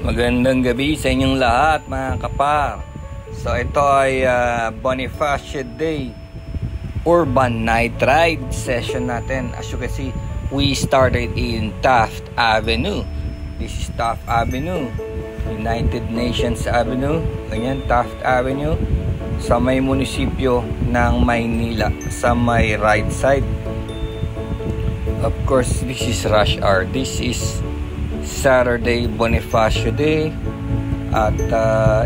Magandang gabi sa inyong lahat mga kapar. So ito ay Bonifacio Day Urban Night Ride session natin. As you can see, we started in Taft Avenue. This is Taft Avenue, United Nations Avenue. Ganyan, Taft Avenue sa may munisipyo ng Maynila, sa may right side. Of course, this is rush hour. This is Saturday, Bonifacio Day, at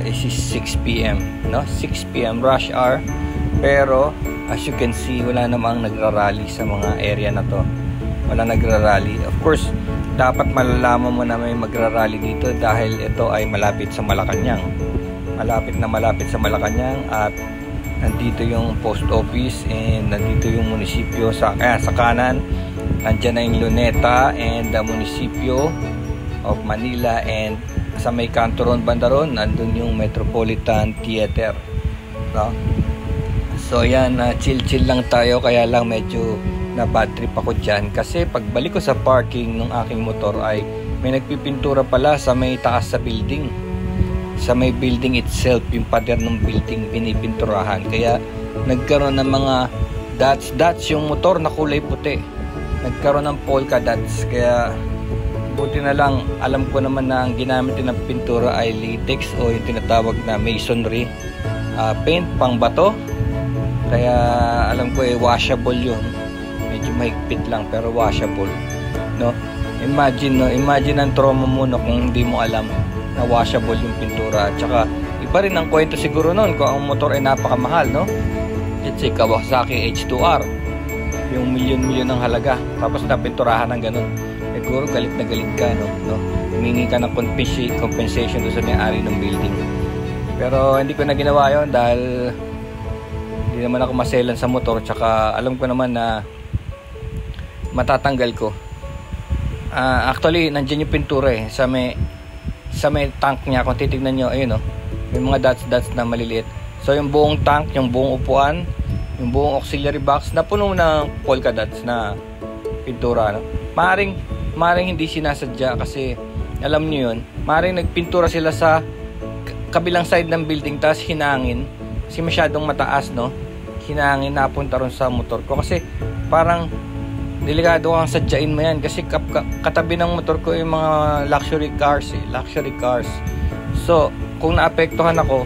this is 6 p.m. no? 6 p.m. rush hour. Pero as you can see, wala namang nagrarally sa mga area na to. Wala nagrarally. Of course, dapat malalaman mo na may magrarally dito dahil ito ay malapit sa Malacanang. Malapit sa Malacanang, at nandito yung post office and nandito yung munisipyo sa kanan. Nandiyan na yung Luneta and the munisipyo of Manila, and sa may kantoron bandaron nandun yung Metropolitan Theater, no? So yan, chill lang tayo, kaya lang medyo na bad trip ako dyan kasi pagbalik ko sa parking ng aking motor ay may nagpipintura pala sa may taas sa building, sa may building itself. Yung pader ng building pinipinturahan, kaya nagkaroon ng mga dots yung motor na kulay puti, nagkaroon ng polka dots. Kaya buti na lang, alam ko naman na ang ginamit ng pintura ay latex o yung tinatawag na masonry paint, pang bato. Kaya alam ko washable yun. Medyo mahigpit lang pero washable, no? Imagine ang trauma mo no, kung hindi mo alam na washable yung pintura. At saka iba rin ang kwento siguro nun kung ang motor ay napakamahal, no? Let's say Kawasaki H2R, yung milyon ng halaga, tapos napinturahan ng ganun. Siguro galit na galit ka, no? Humingi ka ng compensation doon sa may-ari ng building. Pero hindi ko na ginawa yon dahil hindi naman ako maselan sa motor, tsaka alam ko naman na matatanggal ko. Actually, nandiyan yung pintura sa may tank niya. Kung titignan nyo, ayun, no? May mga dots na maliliit. So yung buong tank, yung buong upuan, yung buong auxiliary box na puno ng polka dots na pintura, no? Maring hindi sinasadya kasi alam niyo yun, maring nagpintura sila sa kabilang side ng building tapos hinangin kasi masyadong mataas, no? Hinangin, napunta ron sa motor ko kasi parang delikado kang sadyain mo yan kasi katabi ng motor ko yung mga luxury cars. So kung naapektuhan ako,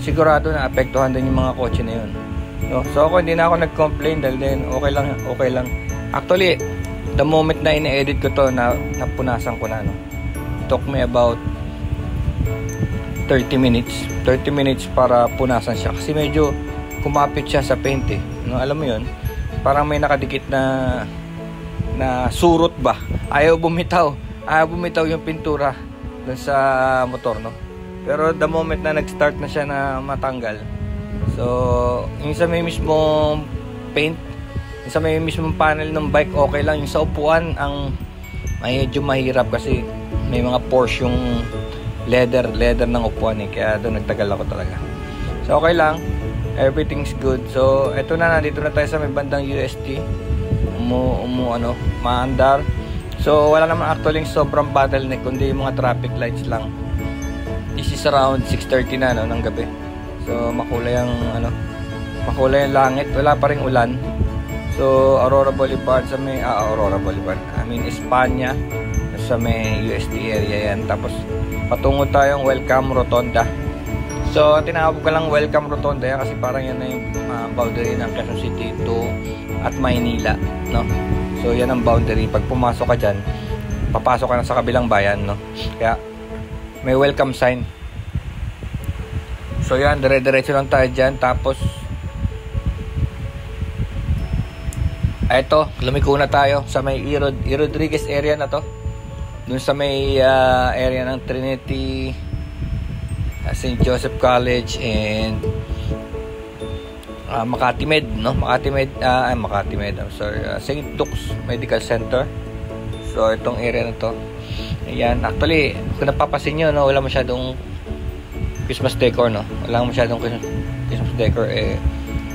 sigurado naapektuhan din yung mga kotse na yun, no? So ako hindi na ako nag-complain dahil din okay lang. Actually, the moment na ine-edit ko to, napunasan ko na, no? It took me about 30 minutes para punasan siya kasi medyo kumapit siya sa paint, no? Alam mo yun, parang may nakadikit na surot ba, ayaw bumitaw yung pintura dun sa motor, no? Pero the moment na nag-start na siya na matanggal, so yung sa may mismong paint, sa may mismong panel ng bike, okay lang. Yung sa upuan, ang medyo mahirap kasi may mga pores yung leather ng upuan, kaya doon nagtagal ako talaga. So okay lang, everything's good. So eto na, nandito na tayo sa may bandang UST, maandar. So wala naman actually sobrang bottleneck, kundi yung mga traffic lights lang. This is around 6:30 na, no, ng gabi. So makulay ang langit, wala pa ring ulan. So Aurora Boulevard sa may Espanya, sa may UST area yan. Tapos patungo tayong Welcome Rotonda. So tinawag ko lang Welcome Rotonda yan kasi parang yan na yung boundary ng Quezon City to at Maynila, no? So yan ang boundary. Pag pumasok ka dyan, papasok ka na sa kabilang bayan, no? Kaya may welcome sign. So yan, dire-diretso lang tayo dyan. Tapos eto, lumiko na tayo sa may E. Rodriguez area na to. Dun sa may area ng Trinity, St. Joseph College, and Makati Med, no? St. Luke's Medical Center. So itong area na to, ayan. Actually, kung napapasin nyo, no, wala masyadong Christmas decor, no? Wala masyadong Christmas decor,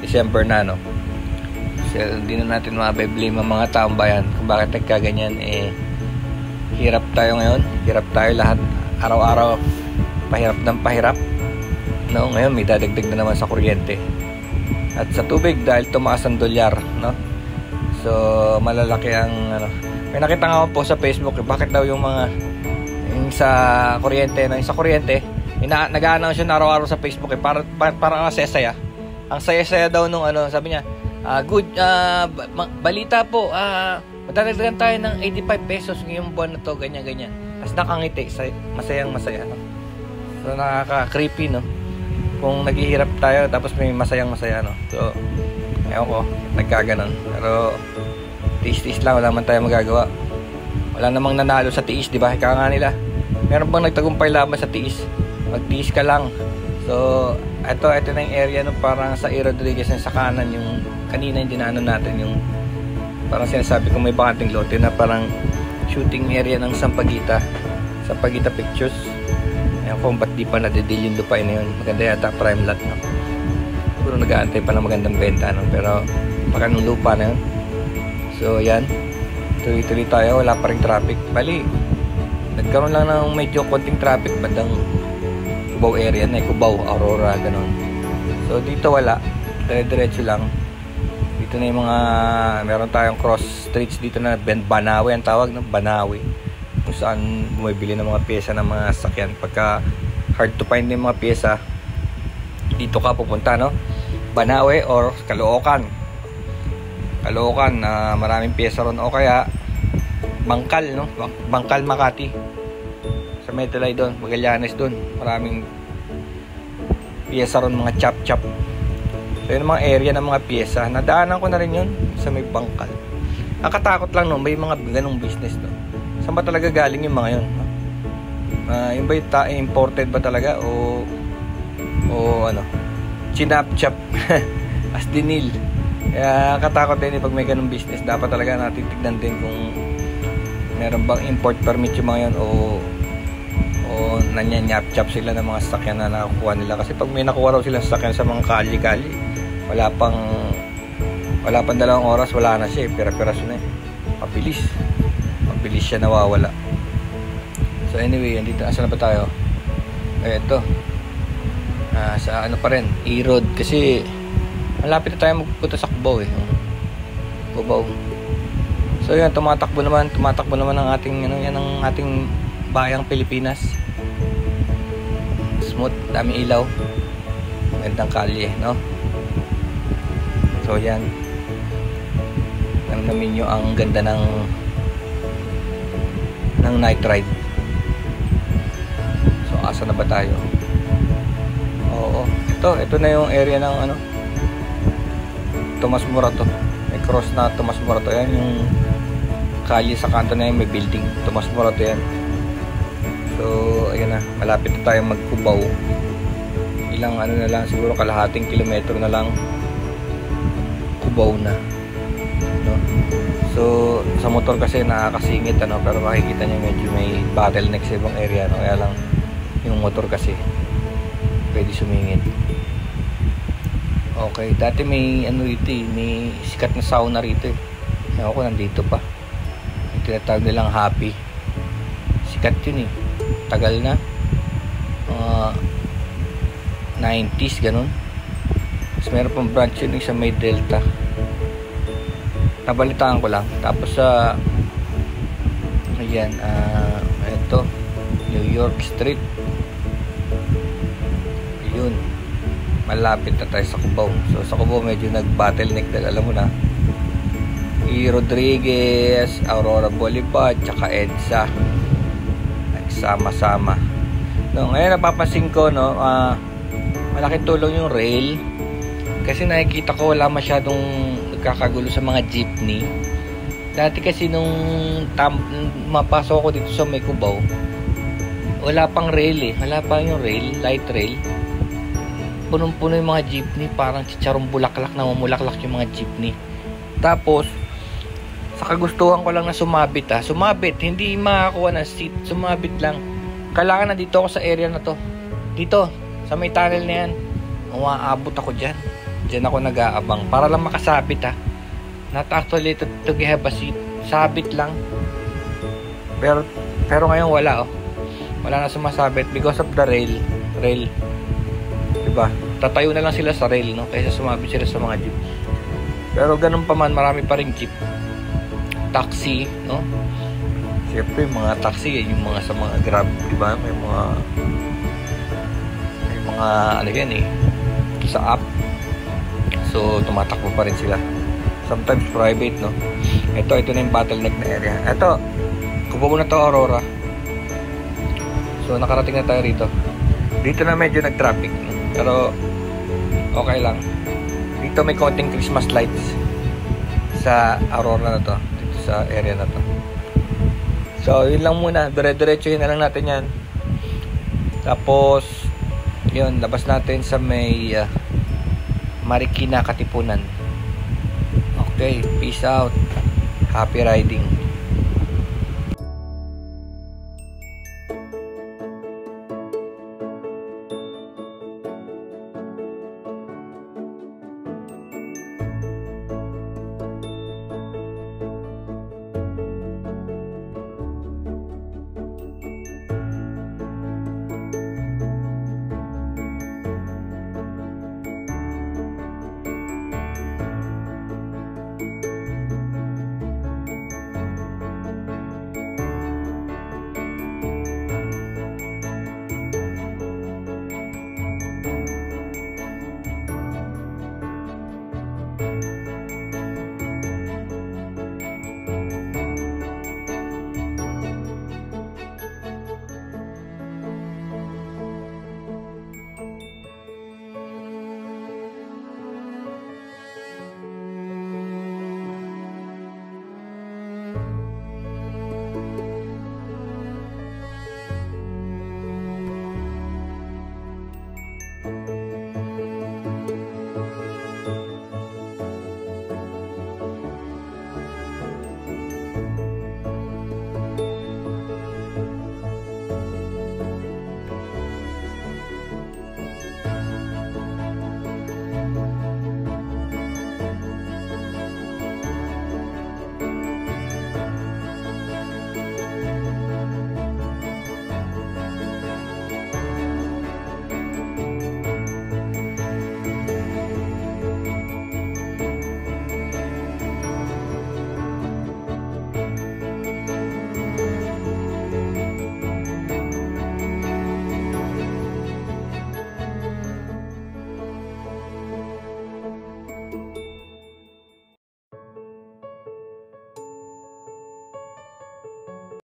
December na, no? So, hindi na natin mabiblame ang mga taong bayan kung bakit nagkaganyan. Hirap tayo ngayon. Hirap tayo lahat. Araw-araw pahirap ng pahirap. No, ngayon may dadagdag na naman sa kuryente. At sa tubig dahil tumaas ang dolyar, no? So malalaki ang ano. May nakita nga po sa Facebook, bakit daw yung mga yung sa kuryente, no? Yung sa kuryente, nag-a-announce yun araw-araw sa Facebook para saya. Ang saya-saya daw nung ano, sabi niya, balita po, madadagdagan tayo ng 85 pesos ngayong buwan na to, ganyan. Tapos nakangiti, masayang-masaya, no? So nakaka-creepy, no? Kung naghihirap tayo tapos may masayang-masaya, no? So ewan ko, nagkaganon. Pero tiis-tiis lang, wala man tayo magagawa. Wala namang nanalo sa tiis, di ba? Ika nga nila, meron bang nagtagumpay laban sa tiis? Magtiis ka lang. So ito na yung area, no? Parang sa E. Rodriguez yung sa kanan, yung kanina yung dinaanan natin, yung parang sinasabi ko may bakanting lote na parang shooting area ng Sampaguita Pictures. Ayan kung ba't di pa nadidil yung lupain na yun. Maganda yata prime lot, no? Siguro nag-aantay pa ng magandang benta, no? Pero baka nung lupa na yun. So yan, tuloy-tuloy tayo, wala pa rin traffic. Bali, nagkaroon lang ng medyo konting traffic bandang Cubao area na, Cubao, Aurora, ganon. So dito wala, dire-diretso lang. Dito na yung mga, meron tayong cross streets dito na Banawe ang tawag, no? Banawe, kung saan bumibili ng mga pyesa ng mga sasakyan. Pagka hard to find yung mga pyesa, dito ka pupunta, no? Banawe or Caloocan, maraming pyesa ron, o kaya Bangkal, no? Bangkal, Makati, sa Medelay doon, Magallanes doon, maraming pyesa ron, mga chop. So yun mga area ng mga pyesa, nadaanan ko na rin yun sa may Bangkal. Nakatakot lang, no? May mga ganong business, no? Saan ba talaga galing yung mga yun, no? Yung ba yung imported ba talaga o ano, chinap-chap as dinil. Kaya katakot din pag may ganong business. Dapat talaga natin tignan din kung meron bang import permit yung mga yun o nanyanyap-chap sila ng mga sasakyan na nakukuha nila. Kasi pag may nakuha raw sila sasakyan sa mga kali-kali, wala pang 2 oras, wala na siya, pira-piraso na eh. Mabilis siya nawawala. So anyway, andito, asan na ba tayo? Ito, sa ano pa rin, E-Road, kasi malapit na tayo magpunta sa Cubao eh. Cubao. So yan, tumatakbo naman ang ating ano, yan ang ating bayang Pilipinas. Smooth, dami ilaw, magandang kalye, no? So yan, namin nyo ang ganda ng night ride. So asa na ba tayo? Oo, ito na yung area ng ano, Tomas Morato. May cross na Tomas Morato. Yan yung kalye sa kanto na yun, may building Tomas Morato yan. So ayan na, malapit na tayo mag-Cubao. Ilang ano na lang, siguro kalahating kilometro na lang, Cubao na, no? So sa motor kasi nakakasingit, ano, pero makikita nyo medyo may bottleneck sa ibang area, no? Kaya lang yung motor kasi pwede sumingit. Okay, dati may ano rito eh, may sikat na sauna rito eh. Ewan ko, nandito pa. Yung tinatawag nilang Happy. Sikat yun eh, tagal na, 90s ganun. Tapos meron pang branch yun sa may Delta, nabalitaan ko lang. Tapos ayan, ito New York Street, yun, malapit na tayo sa Cubao. So sa Cubao medyo nag-bottleneck dahil alam mo na, E. Rodriguez, Aurora Boulevard, tsaka EDSA nagsama-sama, no? Ngayon napapansin ko, no, malaking tulong yung rail, kasi nakikita ko wala masyadong nagkakagulo sa mga jeepney. Dati kasi nung mapasok ako dito sa may Cubao, wala pang rail eh, wala pa yung rail, light rail. Punong-puno yung mga jeepney, parang chicharong bulaklak, namumulaklak yung mga jeepney. Tapos sa kagustuhan ko lang na sumabit, hindi makakuha ng seat, sumabit lang. Kailangan na dito ako sa area na to, dito sa may tunnel na yan, umaabot ako dyan ako nag-aabang para lang makasabit, not actually to have a seat, sabit lang. Pero ngayon wala, oh. Wala na sumasabit because of the rail. Diba? Tatayo na lang sila sa rail, no? Kaysa sumabit sila sa mga jeep. Pero ganun pa man, marami pa ring jeep. Taxi, no? Siyempre, mga taxi, yung mga sa mga Grab, diba? May mga ano yan eh, sa app. So, tumatakbo pa rin sila. Sometimes private, no? Ito na yung bottleneck na area. Ito, kubo muna to, Aurora. So, nakarating na tayo rito. Dito na medyo nag-traffic, no? Pero, okay lang. Dito may konting Christmas lights sa Aurora na to. Dito sa area na to. So, yun lang muna. Dire-diretsuhin na lang natin yan. Tapos, yun, labas natin sa may Marikina, Katipunan. Okay, peace out. Happy riding.